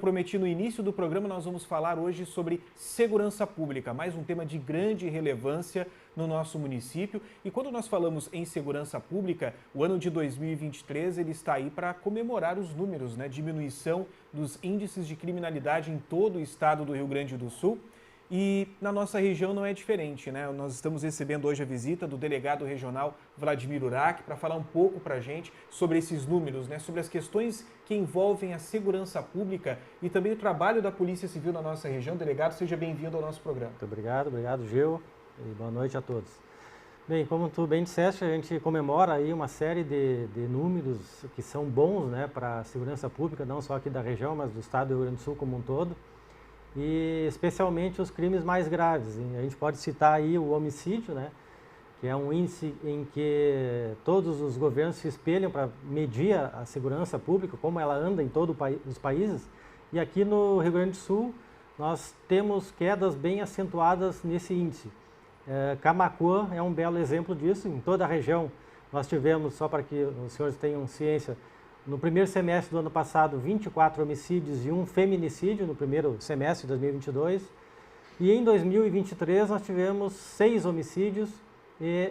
prometi no início do programa, nós vamos falar hoje sobre segurança pública, mais um tema de grande relevância no nosso município. E quando nós falamos em segurança pública, o ano de 2023 ele está aí para comemorar os números, né? Diminuição dos índices de criminalidade em todo o estado do Rio Grande do Sul. E na nossa região não é diferente, né? Nós estamos recebendo hoje a visita do delegado regional Vladimir Urach para falar um pouco para a gente sobre esses números, né? Sobre as questões que envolvem a segurança pública e também o trabalho da Polícia Civil na nossa região. Delegado, seja bem-vindo ao nosso programa. Muito obrigado, Gil, e boa noite a todos. Bem, como tu bem disseste, a gente comemora aí uma série de números que são bons, né, para a segurança pública, não só aqui da região, mas do estado do Rio Grande do Sul como um todo. E especialmente os crimes mais graves. A gente pode citar aí o homicídio, né, que é um índice em que todos os governos se espelham para medir a segurança pública, como ela anda em todos os países. E aqui no Rio Grande do Sul nós temos quedas bem acentuadas nesse índice. Camaquã é um belo exemplo disso. Em toda a região nós tivemos, só para que os senhores tenham ciência, no primeiro semestre do ano passado, 24 homicídios e um feminicídio no primeiro semestre de 2022. E em 2023 nós tivemos 6 homicídios e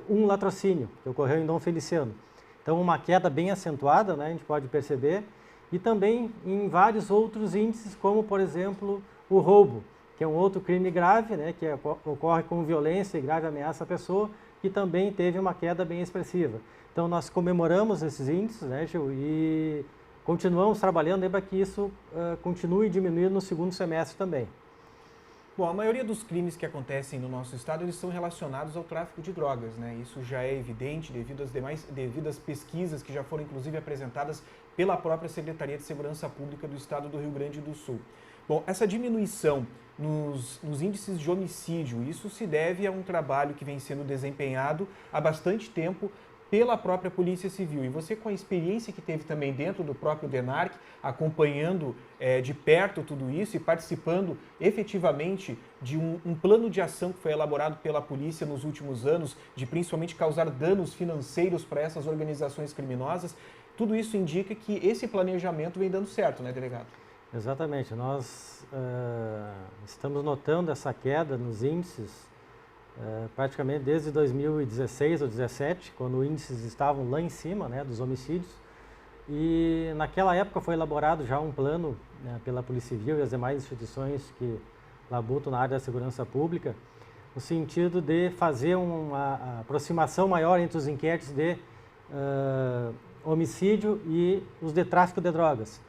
um latrocínio, que ocorreu em Dom Feliciano. Então uma queda bem acentuada, né, a gente pode perceber. E também em vários outros índices, como por exemplo o roubo, que é um outro crime grave, né, que ocorre com violência e grave ameaça à pessoa, que também teve uma queda bem expressiva. Então nós comemoramos esses índices, né, Gil, e continuamos trabalhando para que isso continue diminuindo no segundo semestre também. Bom, a maioria dos crimes que acontecem no nosso estado, eles são relacionados ao tráfico de drogas, né? Isso já é evidente devido às devidas pesquisas que já foram inclusive apresentadas pela própria Secretaria de Segurança Pública do estado do Rio Grande do Sul. Bom, essa diminuição nos índices de homicídio, isso se deve a um trabalho que vem sendo desempenhado há bastante tempo pela própria Polícia Civil. E você, com a experiência que teve também dentro do próprio DENARC, acompanhando de perto tudo isso e participando efetivamente de um plano de ação que foi elaborado pela polícia nos últimos anos, de principalmente causar danos financeiros para essas organizações criminosas, tudo isso indica que esse planejamento vem dando certo, né, delegado? Exatamente. Nós estamos notando essa queda nos índices praticamente desde 2016 ou 2017, quando os índices estavam lá em cima, né, dos homicídios. E naquela época foi elaborado já um plano, né, pela Polícia Civil e as demais instituições que labutam na área da segurança pública, no sentido de fazer uma aproximação maior entre os inquéritos de homicídio e os de tráfico de drogas.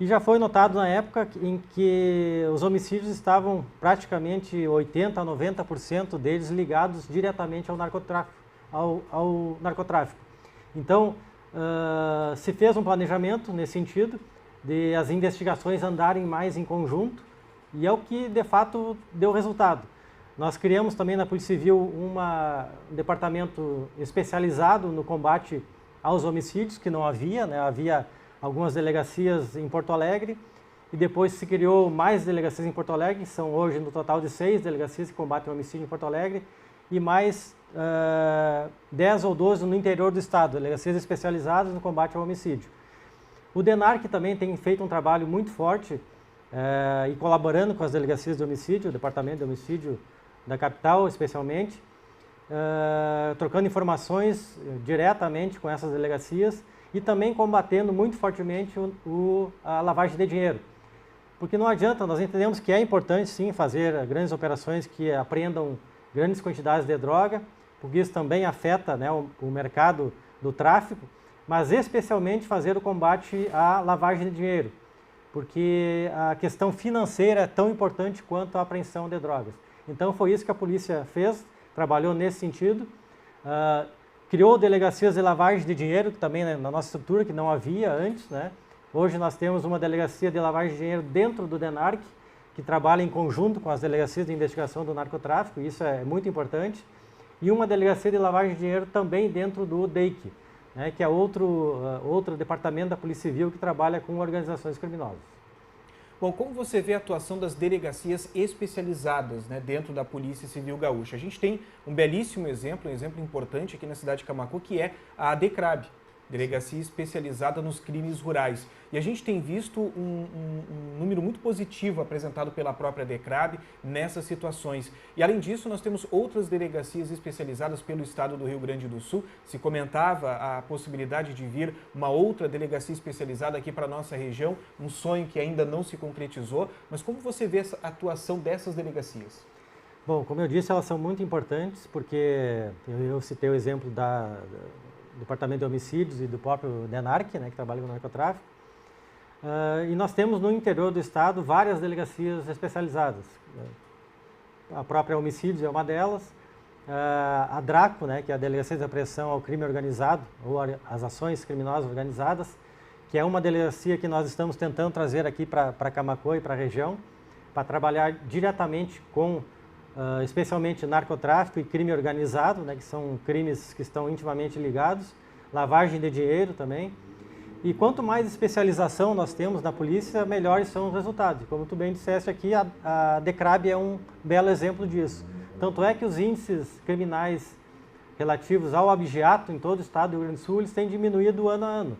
E já foi notado na época em que os homicídios estavam praticamente 80% a 90% deles ligados diretamente ao narcotráfico. Então, se fez um planejamento nesse sentido, de as investigações andarem mais em conjunto, e é o que de fato deu resultado. Nós criamos também na Polícia Civil um departamento especializado no combate aos homicídios, que não havia, né? Havia algumas delegacias em Porto Alegre, e depois se criou mais delegacias em Porto Alegre, são hoje no total de 6 delegacias que combatem o homicídio em Porto Alegre, e mais 10 ou 12 no interior do estado, delegacias especializadas no combate ao homicídio. O DENARC também tem feito um trabalho muito forte e colaborando com as delegacias de homicídio, o Departamento de Homicídio da capital especialmente, trocando informações diretamente com essas delegacias, e também combatendo muito fortemente a lavagem de dinheiro. Porque não adianta, nós entendemos que é importante sim fazer grandes operações que apreendam grandes quantidades de droga, porque isso também afeta, né, o mercado do tráfico, mas especialmente fazer o combate à lavagem de dinheiro, porque a questão financeira é tão importante quanto a apreensão de drogas. Então foi isso que a polícia fez, trabalhou nesse sentido, criou delegacias de lavagem de dinheiro, que também na nossa estrutura, que não havia antes, né? Hoje nós temos uma delegacia de lavagem de dinheiro dentro do DENARC, que trabalha em conjunto com as delegacias de investigação do narcotráfico, e isso é muito importante, e uma delegacia de lavagem de dinheiro também dentro do DEIC, né? Que é outro departamento da Polícia Civil que trabalha com organizações criminosas. Bom, como você vê a atuação das delegacias especializadas, né, dentro da Polícia Civil Gaúcha? A gente tem um belíssimo exemplo, um exemplo importante aqui na cidade de Camaquã, que é a DECRAB, delegacia especializada nos crimes rurais. E a gente tem visto um número muito positivo apresentado pela própria DECRAB nessas situações. E além disso, nós temos outras delegacias especializadas pelo estado do Rio Grande do Sul. Se comentava a possibilidade de vir uma outra delegacia especializada aqui para a nossa região, um sonho que ainda não se concretizou. Mas como você vê essa atuação dessas delegacias? Bom, como eu disse, elas são muito importantes porque eu citei o exemplo do Departamento de Homicídios e do próprio DENARC, né, que trabalha com narcotráfico. E nós temos no interior do estado várias delegacias especializadas. A própria Homicídios é uma delas. A DRACO, né, que é a Delegacia de Apreensão ao Crime Organizado, ou as Ações Criminosas Organizadas, que é uma delegacia que nós estamos tentando trazer aqui para Camaquã e para a região, para trabalhar diretamente com especialmente narcotráfico e crime organizado, né, que são crimes que estão intimamente ligados, lavagem de dinheiro também. E quanto mais especialização nós temos na polícia, melhores são os resultados. Como tu bem disseste aqui, a DECRAB é um belo exemplo disso. Tanto é que os índices criminais relativos ao abigeato em todo o estado do Rio Grande do Sul, eles têm diminuído ano a ano.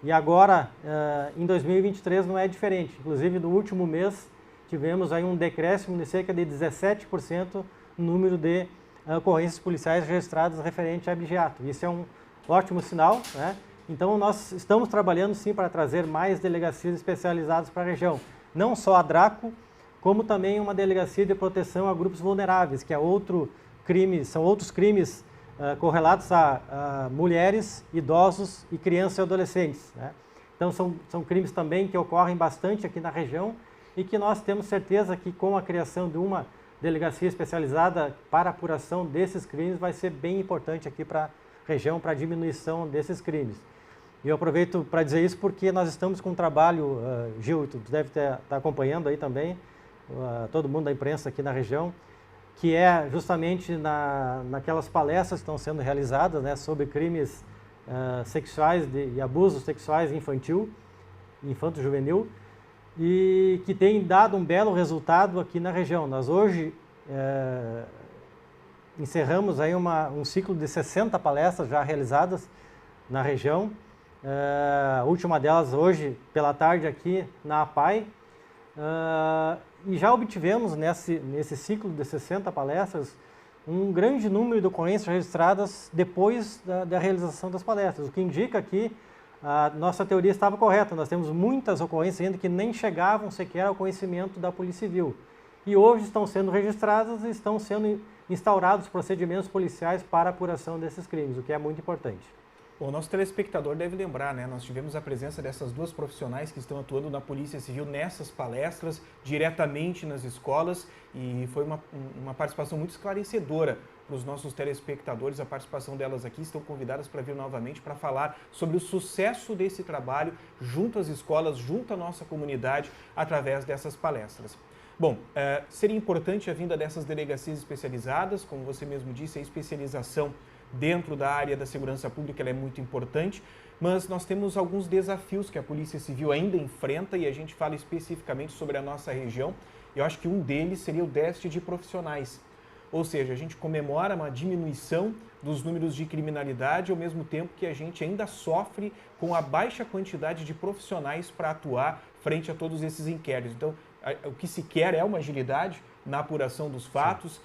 E agora, em 2023, não é diferente. Inclusive, no último mês, tivemos aí um decréscimo de cerca de 17% no número de ocorrências policiais registradas referente a abigeato. Isso é um ótimo sinal, né? Então, nós estamos trabalhando sim para trazer mais delegacias especializadas para a região. Não só a DRACO, como também uma delegacia de proteção a grupos vulneráveis, que é outro crime, são outros crimes correlatos a mulheres, idosos e crianças e adolescentes, né? Então, são crimes também que ocorrem bastante aqui na região, e que nós temos certeza que com a criação de uma delegacia especializada para a apuração desses crimes vai ser bem importante aqui para a região, para a diminuição desses crimes. E eu aproveito para dizer isso porque nós estamos com um trabalho, Gil, tu deve estar acompanhando aí também, todo mundo da imprensa aqui na região, que é justamente naquelas palestras que estão sendo realizadas, né, sobre crimes sexuais e abusos sexuais infanto-juvenil, e que tem dado um belo resultado aqui na região. Nós hoje encerramos aí um ciclo de 60 palestras já realizadas na região. A última delas hoje pela tarde aqui na APAI. E já obtivemos nesse ciclo de 60 palestras um grande número de ocorrências registradas depois da realização das palestras, o que indica que a nossa teoria estava correta. Nós temos muitas ocorrências ainda que nem chegavam sequer ao conhecimento da Polícia Civil. E hoje estão sendo registradas e estão sendo instaurados procedimentos policiais para a apuração desses crimes, o que é muito importante. O nosso telespectador deve lembrar, né? Nós tivemos a presença dessas duas profissionais que estão atuando na Polícia Civil nessas palestras, diretamente nas escolas, e foi uma participação muito esclarecedora para os nossos telespectadores. A participação delas aqui, estão convidadas para vir novamente para falar sobre o sucesso desse trabalho junto às escolas, junto à nossa comunidade, através dessas palestras. Bom, seria importante a vinda dessas delegacias especializadas, como você mesmo disse, a especialização dentro da área da segurança pública ela é muito importante, mas nós temos alguns desafios que a Polícia Civil ainda enfrenta, e a gente fala especificamente sobre a nossa região. Eu acho que um deles seria o déficit de profissionais. Ou seja, a gente comemora uma diminuição dos números de criminalidade, ao mesmo tempo que a gente ainda sofre com a baixa quantidade de profissionais para atuar frente a todos esses inquéritos. Então, o que se quer é uma agilidade na apuração dos fatos,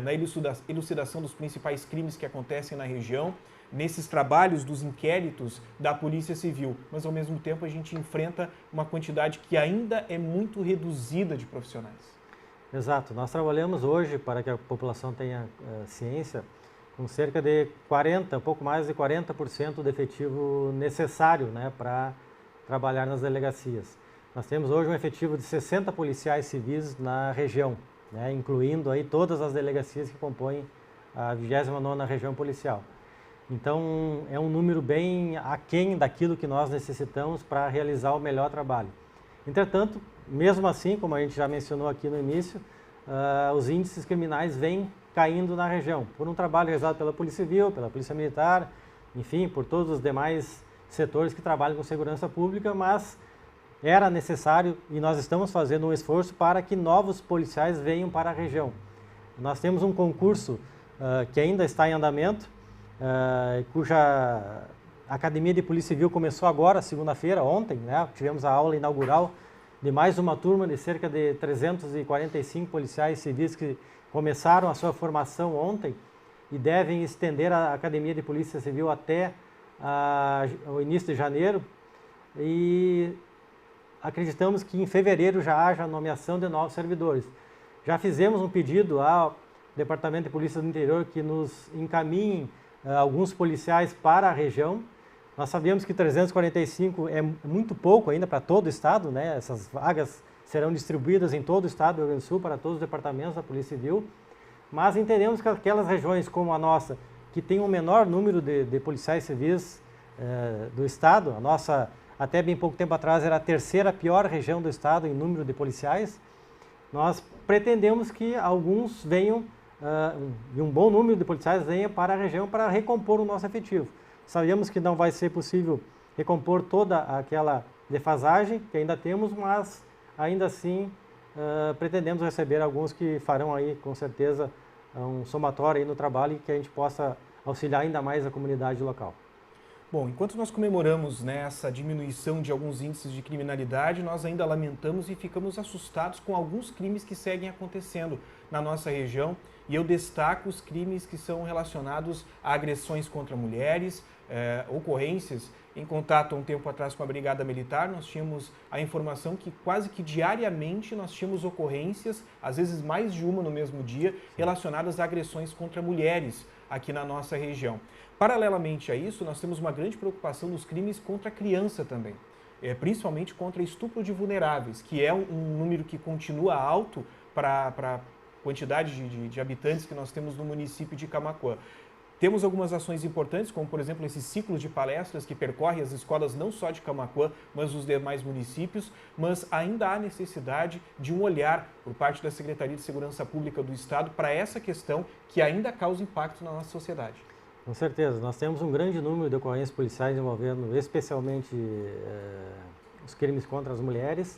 na elucidação dos principais crimes que acontecem na região, nesses trabalhos dos inquéritos da Polícia Civil, mas ao mesmo tempo a gente enfrenta uma quantidade que ainda é muito reduzida de profissionais. Exato, nós trabalhamos hoje, para que a população tenha ciência, com cerca de 40, um pouco mais de 40% do efetivo necessário, né, para trabalhar nas delegacias. Nós temos hoje um efetivo de 60 policiais civis na região, né, incluindo aí todas as delegacias que compõem a 29ª Região Policial. Então, é um número bem aquém daquilo que nós necessitamos para realizar o melhor trabalho. Entretanto, mesmo assim, como a gente já mencionou aqui no início, os índices criminais vêm caindo na região, por um trabalho realizado pela Polícia Civil, pela Polícia Militar, enfim, por todos os demais setores que trabalham com segurança pública, mas era necessário e nós estamos fazendo um esforço para que novos policiais venham para a região. Nós temos um concurso que ainda está em andamento, cuja A Academia de Polícia Civil começou agora, segunda-feira, ontem, né? Tivemos a aula inaugural de mais uma turma de cerca de 345 policiais civis que começaram a sua formação ontem e devem estender a Academia de Polícia Civil até o início de janeiro. E acreditamos que em fevereiro já haja a nomeação de novos servidores. Já fizemos um pedido ao Departamento de Polícia do Interior que nos encaminhem alguns policiais para a região. Nós sabemos que 345 é muito pouco ainda para todo o estado, né? Essas vagas serão distribuídas em todo o estado do Rio Grande do Sul para todos os departamentos da Polícia Civil, mas entendemos que aquelas regiões como a nossa, que tem um menor número de policiais civis do estado, a nossa até bem pouco tempo atrás era a terceira pior região do estado em número de policiais, nós pretendemos que alguns venham, e um bom número de policiais venha para a região para recompor o nosso efetivo. Sabemos que não vai ser possível recompor toda aquela defasagem que ainda temos, mas ainda assim pretendemos receber alguns que farão aí com certeza um somatório aí no trabalho e que a gente possa auxiliar ainda mais a comunidade local. Bom, enquanto nós comemoramos, né, essa diminuição de alguns índices de criminalidade, nós ainda lamentamos e ficamos assustados com alguns crimes que seguem acontecendo na nossa região. E eu destaco os crimes que são relacionados a agressões contra mulheres, ocorrências. Em contato um tempo atrás com a Brigada Militar, nós tínhamos a informação que quase que diariamente nós tínhamos ocorrências, às vezes mais de uma no mesmo dia, relacionadas a agressões contra mulheres aqui na nossa região. Paralelamente a isso, nós temos uma grande preocupação nos crimes contra a criança também, principalmente contra estupro de vulneráveis, que é um número que continua alto para a quantidade de habitantes que nós temos no município de Camaquã. Temos algumas ações importantes, como por exemplo esse ciclo de palestras que percorre as escolas não só de Camaquã, mas dos demais municípios, mas ainda há necessidade de um olhar por parte da Secretaria de Segurança Pública do Estado para essa questão que ainda causa impacto na nossa sociedade. Com certeza, nós temos um grande número de ocorrências policiais envolvendo especialmente os crimes contra as mulheres.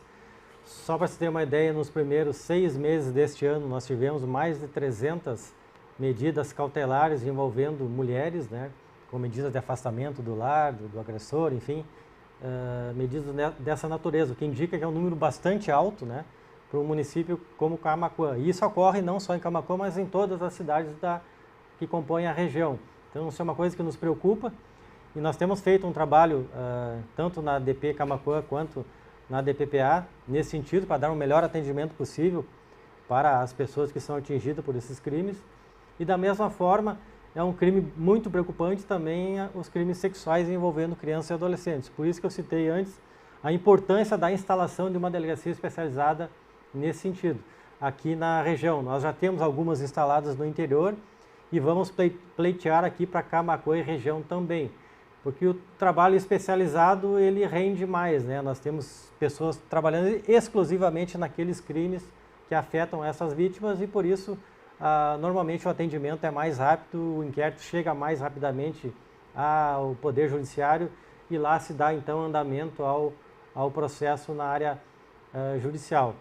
Só para você ter uma ideia, nos primeiros 6 meses deste ano nós tivemos mais de 300 medidas cautelares envolvendo mulheres, né, com medidas de afastamento do lar, do agressor, enfim, medidas dessa natureza, o que indica que é um número bastante alto, né, para um município como Camaquã. E isso ocorre não só em Camaquã, mas em todas as cidades que compõem a região. Então, isso é uma coisa que nos preocupa e nós temos feito um trabalho tanto na DP Camaquã quanto na DPPA nesse sentido, para dar um melhor atendimento possível para as pessoas que são atingidas por esses crimes. E da mesma forma, é um crime muito preocupante também os crimes sexuais envolvendo crianças e adolescentes. Por isso que eu citei antes a importância da instalação de uma delegacia especializada nesse sentido. Aqui na região, nós já temos algumas instaladas no interior e vamos pleitear aqui para Camaquã e região também, porque o trabalho especializado ele rende mais, né? Nós temos pessoas trabalhando exclusivamente naqueles crimes que afetam essas vítimas e por isso normalmente o atendimento é mais rápido, o inquérito chega mais rapidamente ao Poder Judiciário e lá se dá então andamento ao processo na área judicial.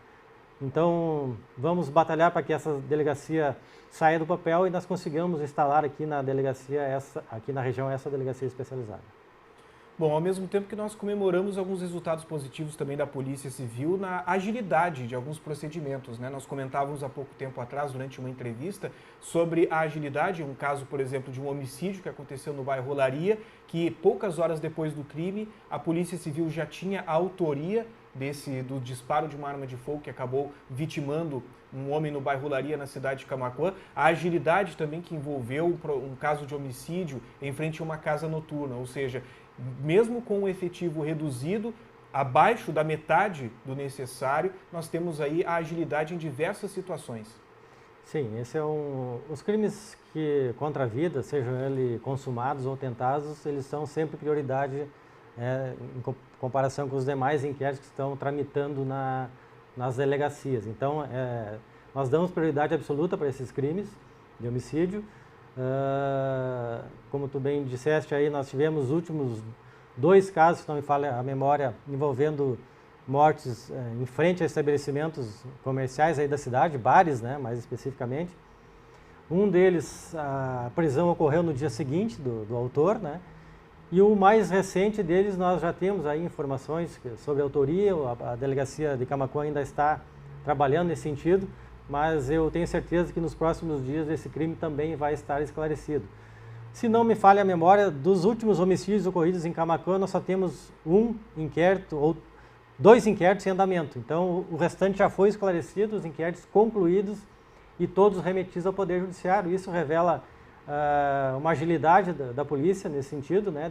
Então vamos batalhar para que essa delegacia saia do papel e nós consigamos instalar aqui na delegacia, aqui na região, essa delegacia especializada. Bom, ao mesmo tempo que nós comemoramos alguns resultados positivos também da Polícia Civil na agilidade de alguns procedimentos, né? Nós comentávamos há pouco tempo atrás, durante uma entrevista, sobre a agilidade, um caso, por exemplo, de um homicídio que aconteceu no bairro Olaria, que poucas horas depois do crime, a Polícia Civil já tinha a autoria do disparo de uma arma de fogo que acabou vitimando um homem no bairro Olaria, na cidade de Camaquã. A agilidade também que envolveu um caso de homicídio em frente a uma casa noturna, ou seja, mesmo com o efetivo reduzido, abaixo da metade do necessário, nós temos aí a agilidade em diversas situações. Sim, esse é os crimes contra a vida, sejam eles consumados ou tentados, eles são sempre prioridade em comparação com os demais inquéritos que estão tramitando nas delegacias. Então, nós damos prioridade absoluta para esses crimes de homicídio. Como tu bem disseste aí, nós tivemos os últimos 2 casos, se não me falha a memória, envolvendo mortes em frente a estabelecimentos comerciais aí da cidade, bares, né, mais especificamente. Um deles, a prisão ocorreu no dia seguinte do autor, né, E o mais recente deles, nós já temos aí informações sobre a autoria, a Delegacia de Camaquã ainda está trabalhando nesse sentido, mas eu tenho certeza que nos próximos dias esse crime também vai estar esclarecido. Se não me falha a memória, dos últimos homicídios ocorridos em Camaquã, nós só temos um inquérito, ou 2 inquéritos em andamento. Então, o restante já foi esclarecido, os inquéritos concluídos e todos remetidos ao Poder Judiciário. Isso revela uma agilidade da polícia nesse sentido, né,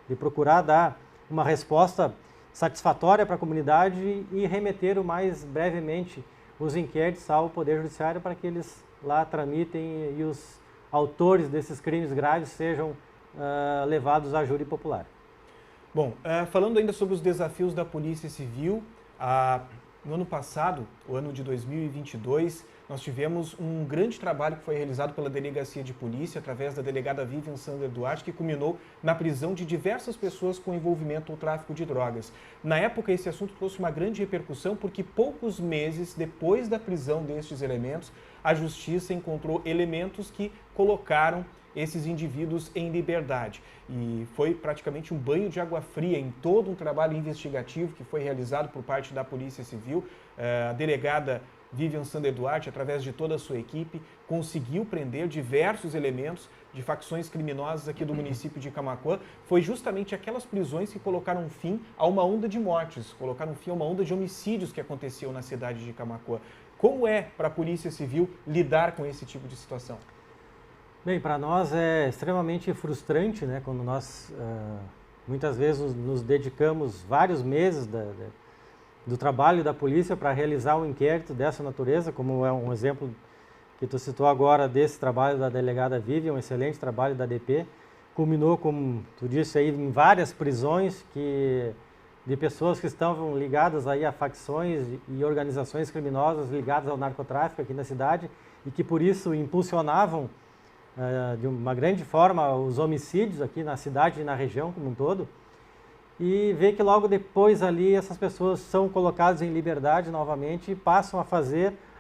de procurar dar uma resposta satisfatória para a comunidade e remeter o mais brevemente os inquéritos ao Poder Judiciário para que eles lá tramitem e os autores desses crimes graves sejam levados à júri popular. Bom, falando ainda sobre os desafios da Polícia Civil, no ano passado, o ano de 2022, nós tivemos um grande trabalho que foi realizado pela Delegacia de Polícia, através da delegada Vivian Sander Duarte, que culminou na prisão de diversas pessoas com envolvimento no tráfico de drogas. Na época, esse assunto trouxe uma grande repercussão, porque poucos meses depois da prisão destes elementos, a Justiça encontrou elementos que colocaram esses indivíduos em liberdade. E foi praticamente um banho de água fria em todo um trabalho investigativo que foi realizado por parte da Polícia Civil. A delegada Vivian Sander Duarte, através de toda a sua equipe, conseguiu prender diversos elementos de facções criminosas aqui do município de Camaquã. Foi justamente aquelas prisões que colocaram fim a uma onda de mortes, colocaram fim a uma onda de homicídios que aconteciam na cidade de Camaquã. Como é para a Polícia Civil lidar com esse tipo de situação? Bem, para nós é extremamente frustrante, né, quando nós muitas vezes nos dedicamos vários meses do trabalho da polícia para realizar um inquérito dessa natureza, como é um exemplo que tu citou agora desse trabalho da delegada Vivian, um excelente trabalho da DP, culminou, como tu disse aí, em várias prisões de pessoas que estavam ligadas aí a facções e organizações criminosas ligadas ao narcotráfico aqui na cidade e que por isso impulsionavam de uma grande forma os homicídios aqui na cidade e na região como um todo, e ver que logo depois ali essas pessoas são colocadas em liberdade novamente e passam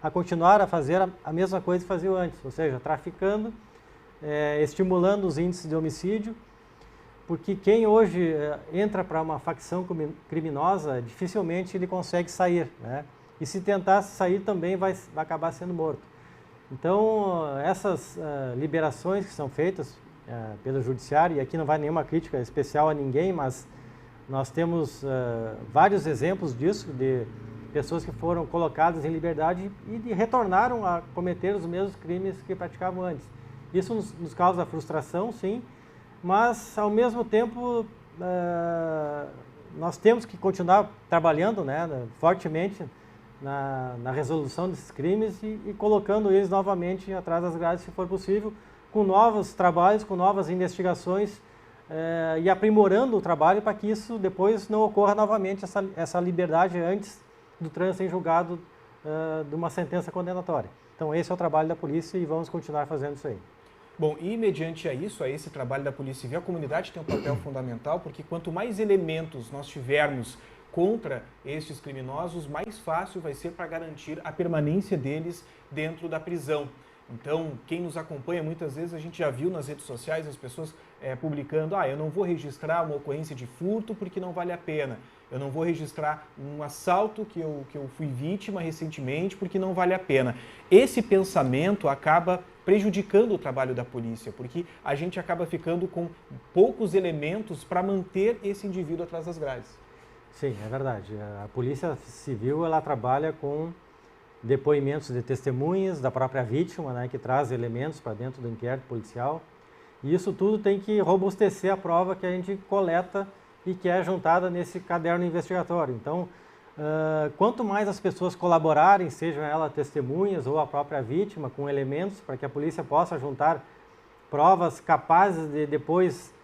a continuar a fazer a mesma coisa que faziam antes, ou seja, traficando, estimulando os índices de homicídio, porque quem hoje entra para uma facção criminosa, dificilmente ele consegue sair, né? E se tentar sair também vai acabar sendo morto. Então, essas liberações que são feitas pelo Judiciário, e aqui não vai nenhuma crítica especial a ninguém, mas nós temos vários exemplos disso, de pessoas que foram colocadas em liberdade e retornaram a cometer os mesmos crimes que praticavam antes. Isso nos causa frustração, sim, mas, ao mesmo tempo, nós temos que continuar trabalhando, né, fortemente na resolução desses crimes e colocando eles novamente atrás das grades, se for possível, com novos trabalhos, com novas investigações e aprimorando o trabalho para que isso depois não ocorra novamente, essa liberdade antes do trânsito em julgado de uma sentença condenatória. Então esse é o trabalho da polícia e vamos continuar fazendo isso aí. Bom, e mediante a esse trabalho da Polícia Civil, a comunidade tem um papel fundamental, porque quanto mais elementos nós tivermos contra estes criminosos, mais fácil vai ser para garantir a permanência deles dentro da prisão. Então, quem nos acompanha, muitas vezes a gente já viu nas redes sociais as pessoas publicando: eu não vou registrar uma ocorrência de furto porque não vale a pena, eu não vou registrar um assalto que eu fui vítima recentemente porque não vale a pena. Esse pensamento acaba prejudicando o trabalho da polícia, porque a gente acaba ficando com poucos elementos para manter esse indivíduo atrás das grades. Sim, é verdade. A Polícia Civil ela trabalha com depoimentos de testemunhas da própria vítima, né, que traz elementos para dentro do inquérito policial. E isso tudo tem que robustecer a prova que a gente coleta e que é juntada nesse caderno investigatório. Então, quanto mais as pessoas colaborarem, sejam elas testemunhas ou a própria vítima, com elementos para que a polícia possa juntar provas capazes de depois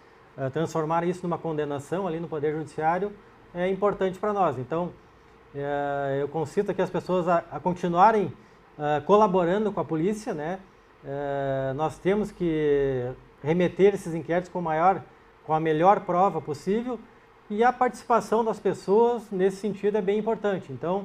transformar isso numa condenação ali no Poder Judiciário, é importante para nós. Então, eu concito aqui as pessoas a continuarem colaborando com a polícia, né? Nós temos que remeter esses inquéritos com a melhor prova possível e a participação das pessoas nesse sentido é bem importante. Então,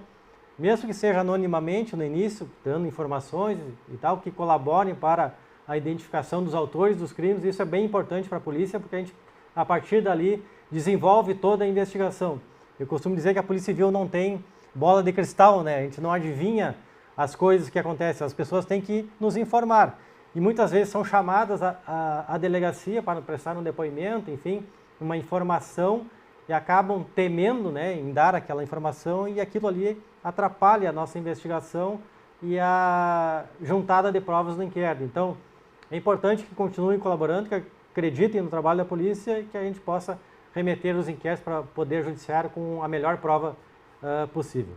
mesmo que seja anonimamente no início, dando informações e tal, que colaborem para a identificação dos autores dos crimes, isso é bem importante para a polícia, porque a gente a partir dali, desenvolve toda a investigação. Eu costumo dizer que a Polícia Civil não tem bola de cristal, né? A gente não adivinha as coisas que acontecem, as pessoas têm que nos informar. E muitas vezes são chamadas à delegacia para prestar um depoimento, enfim, uma informação, e acabam temendo, né, em dar aquela informação, e aquilo ali atrapalha a nossa investigação e a juntada de provas no inquérito. Então, é importante que continuem colaborando, que acreditem no trabalho da polícia e que a gente possa remeter os inquéritos para o Poder Judiciário com a melhor prova possível.